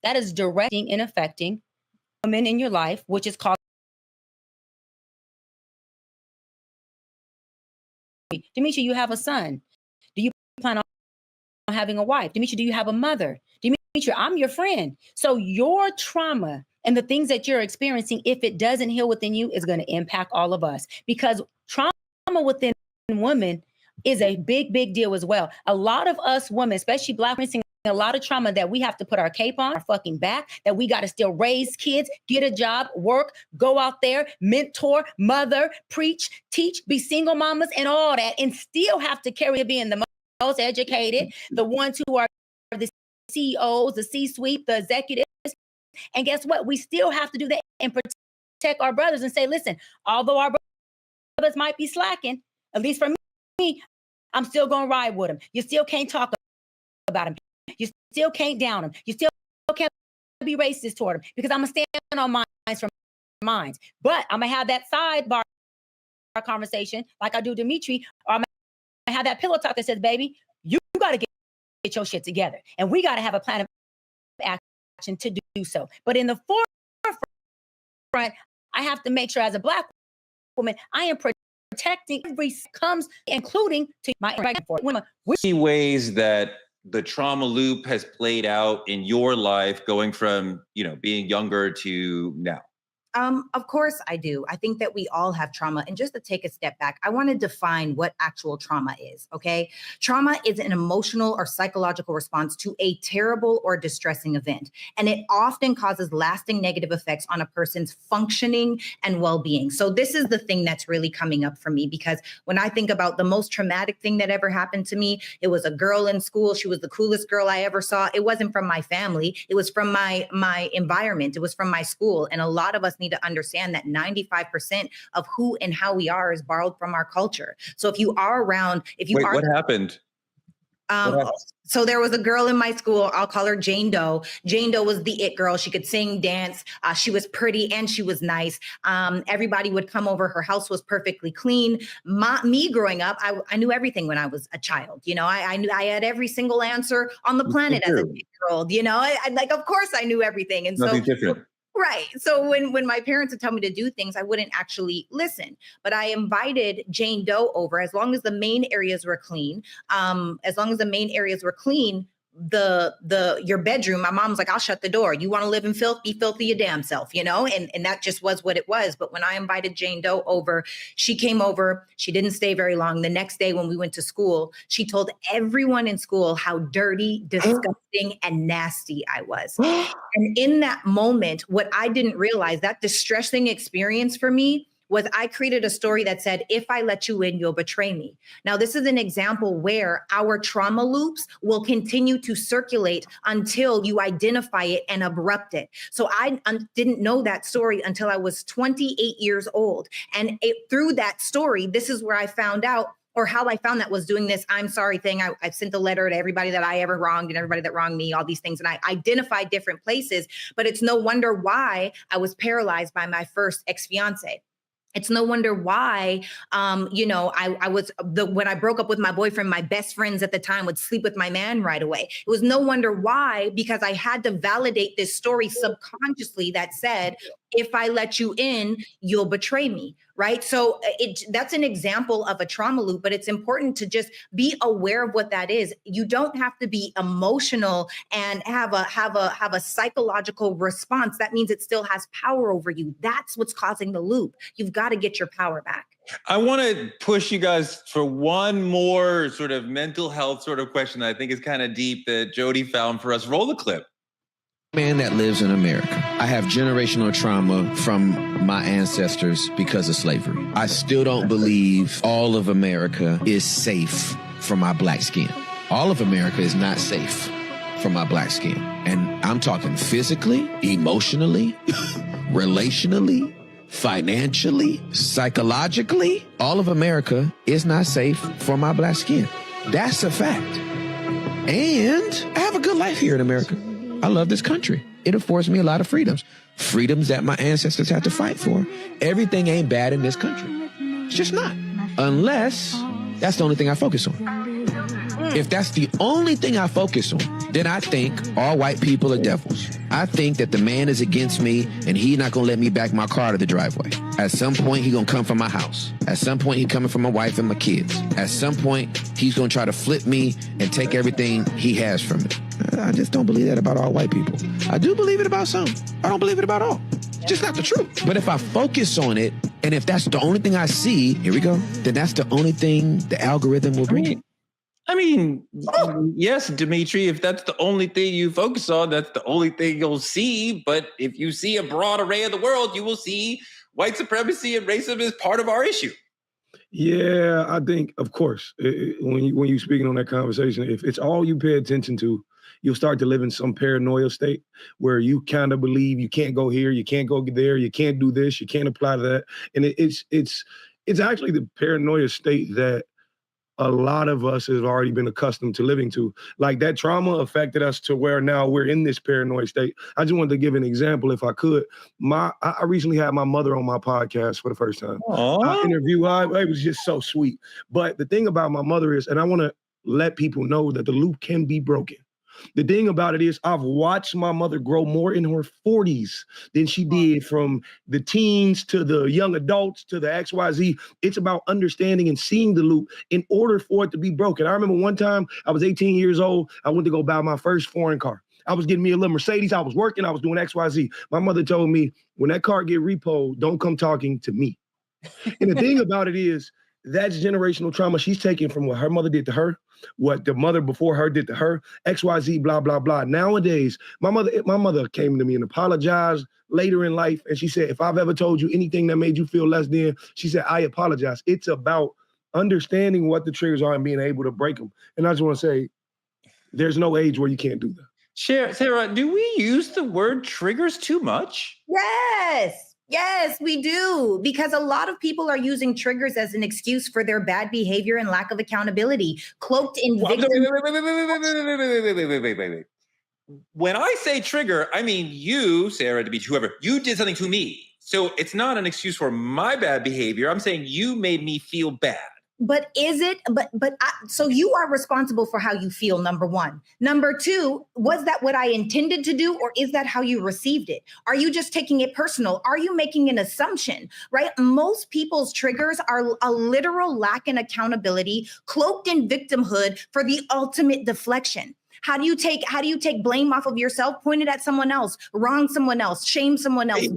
that is directing and affecting women in your life, which is called. Demetria, you have a son. Do you plan on having a wife? Demetria, do you have a mother? Demetria, I'm your friend. So your trauma and the things that you're experiencing, if it doesn't heal within you, is going to impact all of us, because trauma within women is a big, big deal as well. A lot of us women, especially Black women, a lot of trauma that we have to put our cape on, our fucking back, that we got to still raise kids, get a job, work, go out there, mentor, mother, preach, teach, be single mamas and all that, and still have to carry being the most educated, the ones who are the CEOs, the C-suite, the executives. And guess what? We still have to do that and protect our brothers and say, listen, although our brothers might be slacking, at least for me, I'm still going to ride with them. You still can't talk about them. You still can't down them. You still can't be racist toward them, because I'm going to stand on minds from minds. But I'm going to have that sidebar conversation like I do Dimitri, or I'm going to have that pillow talk that says, baby, you got to get your shit together. And we got to have a plan of action to do so. But in the forefront, I have to make sure as a Black woman, I am protecting every comes, including to my women. Ways that the trauma loop has played out in your life, going from, being younger to now? Of course I do. I think that we all have trauma. And just to take a step back, I want to define what actual trauma is, okay? Trauma is an emotional or psychological response to a terrible or distressing event. And it often causes lasting negative effects on a person's functioning and well-being. So this is the thing that's really coming up for me, because when I think about the most traumatic thing that ever happened to me, it was a girl in school. She was the coolest girl I ever saw. It wasn't from my family. It was from my environment. It was from my school. And a lot of us need to understand that 95% of who and how we are is borrowed from our culture. So if you are around, what happened? So there was a girl in my school, I'll call her Jane Doe. Jane Doe was the it girl. She could sing, dance. She was pretty and she was nice. Everybody would come over. Her house was perfectly clean. Me growing up, I knew everything when I was a child. I knew I had every single answer on the planet as a 8-year-old. Of course I knew everything. And nothing different. Right. So when my parents would tell me to do things, I wouldn't actually listen. But I invited Jane Doe over, as long as the main areas were clean. Your bedroom, my mom's like, I'll shut the door. You want to live in filth? Be filthy your damn self, and that just was what it was. But when I invited Jane Doe over, she came over. She didn't stay very long. The next day when we went to school, she told everyone in school how dirty, disgusting, and nasty I was. And in that moment, what I didn't realize, that distressing experience for me, was I created a story that said, if I let you in, you'll betray me. Now, this is an example where our trauma loops will continue to circulate until you identify it and abrupt it. So I didn't know that story until I was 28 years old. And through that story, this is where I found out, or how I found that was doing this I'm sorry thing. I sent a letter to everybody that I ever wronged and everybody that wronged me, all these things. And I identified different places, but it's no wonder why I was paralyzed by my first ex-fiance. It's no wonder why, when I broke up with my boyfriend, my best friends at the time would sleep with my man right away. It was no wonder why, because I had to validate this story subconsciously that said, if I let you in, you'll betray me, right? So that's an example of a trauma loop, but it's important to just be aware of what that is. You don't have to be emotional and have a psychological response. That means it still has power over you. That's what's causing the loop. You've got to get your power back. I want to push you guys for one more sort of mental health sort of question that I think is kind of deep that Jody found for us. Roll the clip. Man that lives in America. I have generational trauma from my ancestors because of slavery. I still don't believe all of America is safe for my black skin. All of America is not safe for my black skin. And I'm talking physically, emotionally, relationally, financially, psychologically. All of America is not safe for my black skin. That's a fact. And I have a good life here in America. I love this country. It affords me a lot of freedoms. Freedoms that my ancestors had to fight for. Everything ain't bad in this country. It's just not. Unless that's the only thing I focus on. If that's the only thing I focus on, then I think all white people are devils. I think that the man is against me and he not gonna let me back my car to the driveway. At some point, he gonna come from my house. At some point, he coming from my wife and my kids. At some point, he's gonna try to flip me and take everything he has from me. I just don't believe that about all white people. I do believe it about some. I don't believe it about all. It's just not the truth. But if I focus on it, and if that's the only thing I see, here we go, then that's the only thing the algorithm will bring. I mean, yes, Dimitri, if that's the only thing you focus on, that's the only thing you'll see. But if you see a broad array of the world, you will see white supremacy and racism as part of our issue. Yeah, I think, of course, when you're speaking on that conversation, if it's all you pay attention to, you'll start to live in some paranoia state where you kind of believe you can't go here, you can't go there, you can't do this, you can't apply to that. And it's actually the paranoia state that a lot of us have already been accustomed to living to. Like that trauma affected us to where now we're in this paranoid state. I just wanted to give an example if I could. I recently had my mother on my podcast for the first time. I interviewed her. It was just so sweet. But the thing about my mother is, and I want to let people know that the loop can be broken. The thing about it is I've watched my mother grow more in her 40s than she did from the teens to the young adults to the XYZ. It's about understanding and seeing the loop in order for it to be broken. I remember one time I was 18 years old. I went to go buy my first foreign car. I was getting me a little Mercedes. I was working. I was doing XYZ. My mother told me, when that car get repoed, don't come talking to me. And the thing about it is, that's generational trauma she's taking from what her mother did to her, what the mother before her did to her, XYZ, blah, blah, blah. Nowadays, my mother came to me and apologized later in life. And she said, if I've ever told you anything that made you feel less than, she said, I apologize. It's about understanding what the triggers are and being able to break them. And I just want to say, there's no age where you can't do that. Sarah, do we use the word triggers too much? Yes, we do. Because a lot of people are using triggers as an excuse for their bad behavior and lack of accountability, cloaked in victim. Wait. When I say trigger, I mean you, Sarah, to be whoever, you did something to me. So it's not an excuse for my bad behavior. I'm saying you made me feel bad. But is it, so you are responsible for how you feel, number one. Number two, was that what I intended to do, or is that how you received it? Are you just taking it personal? Are you making an assumption, right? Most people's triggers are a literal lack in accountability, cloaked in victimhood for the ultimate deflection. How do you take blame off of yourself, point it at someone else, wrong someone else, shame someone else?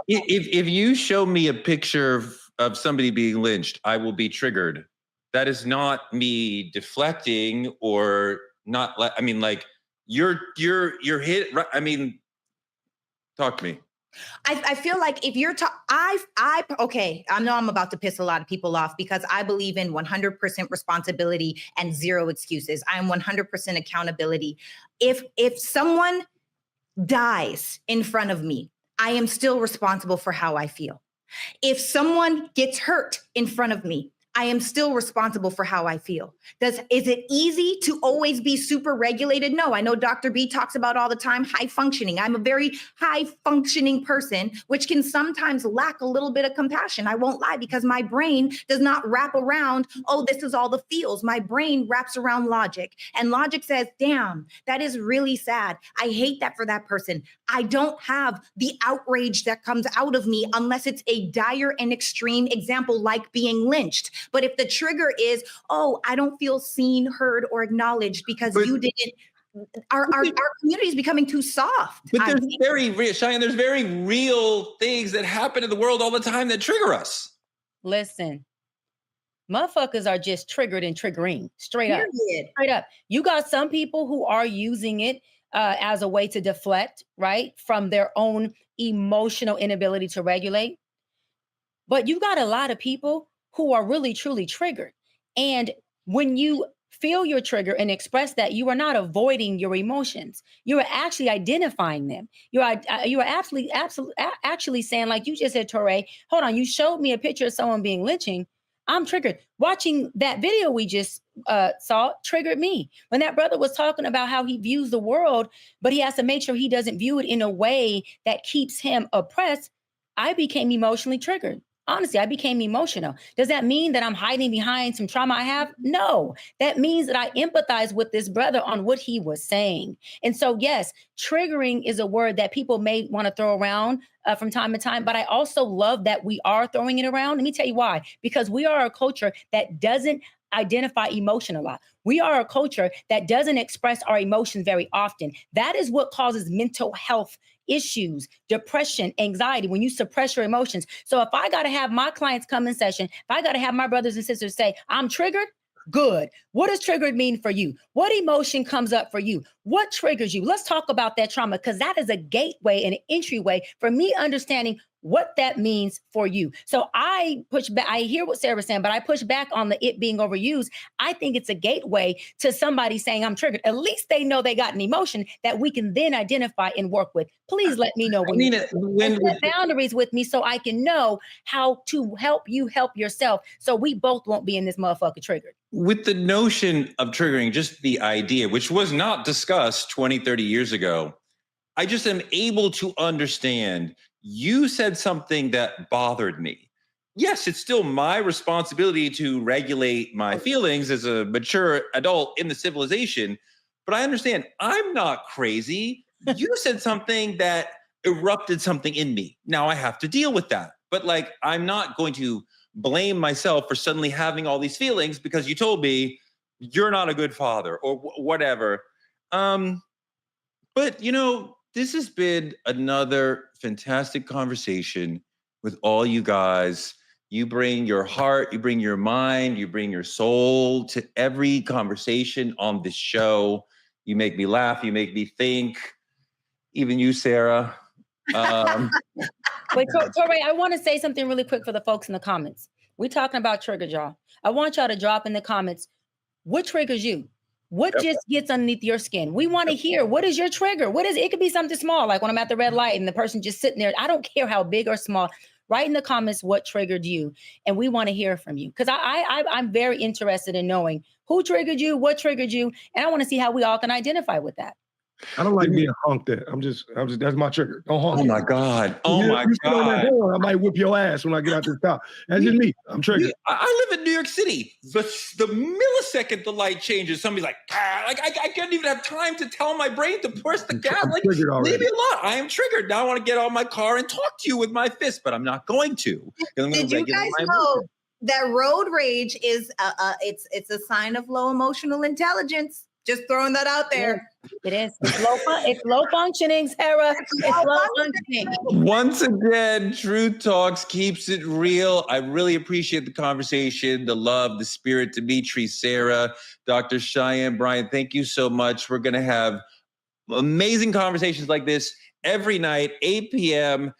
If you show me a picture of somebody being lynched, I will be triggered. That is not me deflecting or not. I mean, like you're hit. I mean, talk to me. I feel like if you're okay, I know I'm about to piss a lot of people off because I believe in 100% responsibility and zero excuses. I'm 100% accountability. If someone dies in front of me, I am still responsible for how I feel. If someone gets hurt in front of me, I am still responsible for how I feel. Is it easy to always be super regulated? No, I know Dr. B talks about all the time, high functioning. I'm a very high functioning person, which can sometimes lack a little bit of compassion. I won't lie, because my brain does not wrap around, oh, this is all the feels. My brain wraps around logic, and logic says, damn, that is really sad. I hate that for that person. I don't have the outrage that comes out of me unless it's a dire and extreme example like being lynched. But if the trigger is, oh, I don't feel seen, heard, or acknowledged because you didn't, our community is becoming too soft. But there's Cheyenne, there's very real things that happen in the world all the time that trigger us. Listen, motherfuckers are just triggered and triggering straight up. Straight up. You got some people who are using it as a way to deflect, right, from their own emotional inability to regulate. But you got a lot of people who are really, truly triggered. And when you feel your trigger and express that, you are not avoiding your emotions. You are actually identifying them. You are actually saying, like you just said, Torre, hold on, you showed me a picture of someone being lynching. I'm triggered. Watching that video we just saw triggered me. When that brother was talking about how he views the world, but he has to make sure he doesn't view it in a way that keeps him oppressed, I became emotionally triggered. Honestly, I became emotional. Does that mean that I'm hiding behind some trauma I have? No. That means that I empathize with this brother on what he was saying. And so, yes, triggering is a word that people may want to throw around from time to time, but I also love that we are throwing it around. Let me tell you why. Because we are a culture that doesn't identify emotion a lot. We are a culture that doesn't express our emotions very often. That is what causes mental health issues, depression, anxiety, when you suppress your emotions. So if I got to have my clients come in session, if I got to have my brothers and sisters say, I'm triggered, good. What does triggered mean for you? What emotion comes up for you? What triggers you? Let's talk about that trauma, because that is a gateway and an entryway for me understanding what that means for you. So I push back. I hear what Sarah's saying, but I push back on the it being overused. I think it's a gateway to somebody saying I'm triggered. At least they know they got an emotion that we can then identify and work with. Please let me know when set boundaries with me so I can know how to help you help yourself, so we both won't be in this motherfucker triggered. With the notion of triggering, just the idea, which was not discussed 20, 30 years ago, I just am able to understand. You said something that bothered me. Yes, it's still my responsibility to regulate my feelings as a mature adult in the civilization, but I understand I'm not crazy. You said something that erupted something in me. Now I have to deal with that. But like, I'm not going to blame myself for suddenly having all these feelings because you told me you're not a good father or whatever. But you know, this has been another fantastic conversation with all you guys. You bring your heart, you bring your mind, you bring your soul to every conversation on this show. You make me laugh, you make me think. Even you, Sarah. Wait, Torrey, I want to say something really quick for the folks in the comments. We're talking about triggers, y'all. I want y'all to drop in the comments what triggers you. What just gets underneath your skin? We want to hear, what is your trigger? What is it? It could be something small, like when I'm at the red light and the person just sitting there. I don't care how big or small. Write in the comments what triggered you, and we want to hear from you, because I'm very interested in knowing who triggered you, what triggered you, and I want to see how we all can identify with that. I don't like being honked at. I'm just, that's my trigger. Don't honk. Oh my God. Oh my God. I might whip your ass when I get out this car. That's just me. I'm triggered. I live in New York City. The millisecond the light changes, somebody's like, I can't even have time to tell my brain to push the gas. Like, leave me alone. I am triggered. Now I want to get out of my car and talk to you with my fist, but I'm not going to. Did you guys know that road rage is it's a sign of low emotional intelligence? Just throwing that out there. It is. It's low functioning, Sarah. It's low functioning. Once again, Truth Talks keeps it real. I really appreciate the conversation, the love, the spirit. Dimitri, Sarah, Dr. Cheyenne, Bryant, thank you so much. We're going to have amazing conversations like this every night, 8 p.m.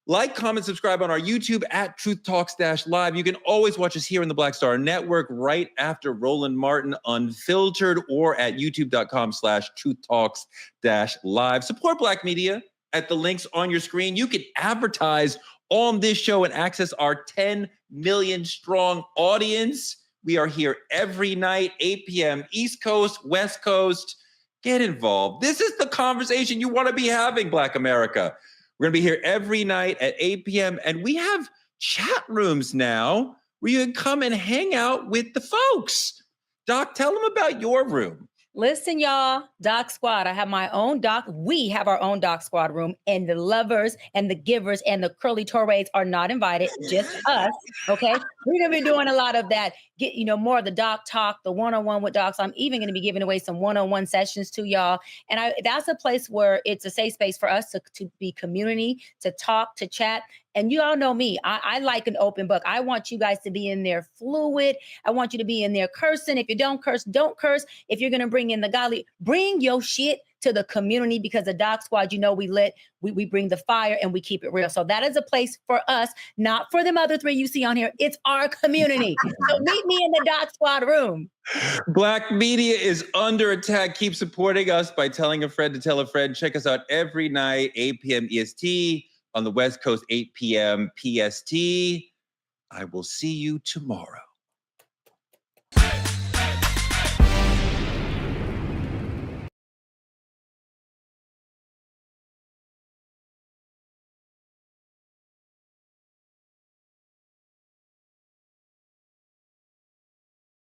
Like, comment, subscribe on our YouTube at Truth Talks-Live. You can always watch us here in the Black Star Network right after Roland Martin Unfiltered, or at youtube.com/Truth Talks-Live. Support Black media at the links on your screen. You can advertise on this show and access our 10 million strong audience. We are here every night, 8 p.m. East Coast, West Coast. Get involved. This is the conversation you want to be having, Black America. We're going to be here every night at 8 p.m. And we have chat rooms now where you can come and hang out with the folks. Doc, tell them about your room. Listen, y'all, Doc Squad. I have my own Doc. We have our own Doc Squad room, and the lovers and the givers and the curly Torres are not invited, just us. Okay. We're going to be doing a lot of that. Get, more of the doc talk, the one-on-one with docs. I'm even going to be giving away some one-on-one sessions to y'all. And that's a place where it's a safe space for us to be community, to talk, to chat. And you all know me. I like an open book. I want you guys to be in there fluid. I want you to be in there cursing. If you don't curse, don't curse. If you're going to bring in the godly, bring your shit to the community, because the Doc Squad, we bring the fire and we keep it real. So that is a place for us, not for them other three you see on here. It's our community. So meet me in the Doc Squad room. Black media is under attack. Keep supporting us by telling a friend to tell a friend. Check us out every night, 8 p.m. EST. On the West Coast, 8 p.m. PST. I will see you tomorrow.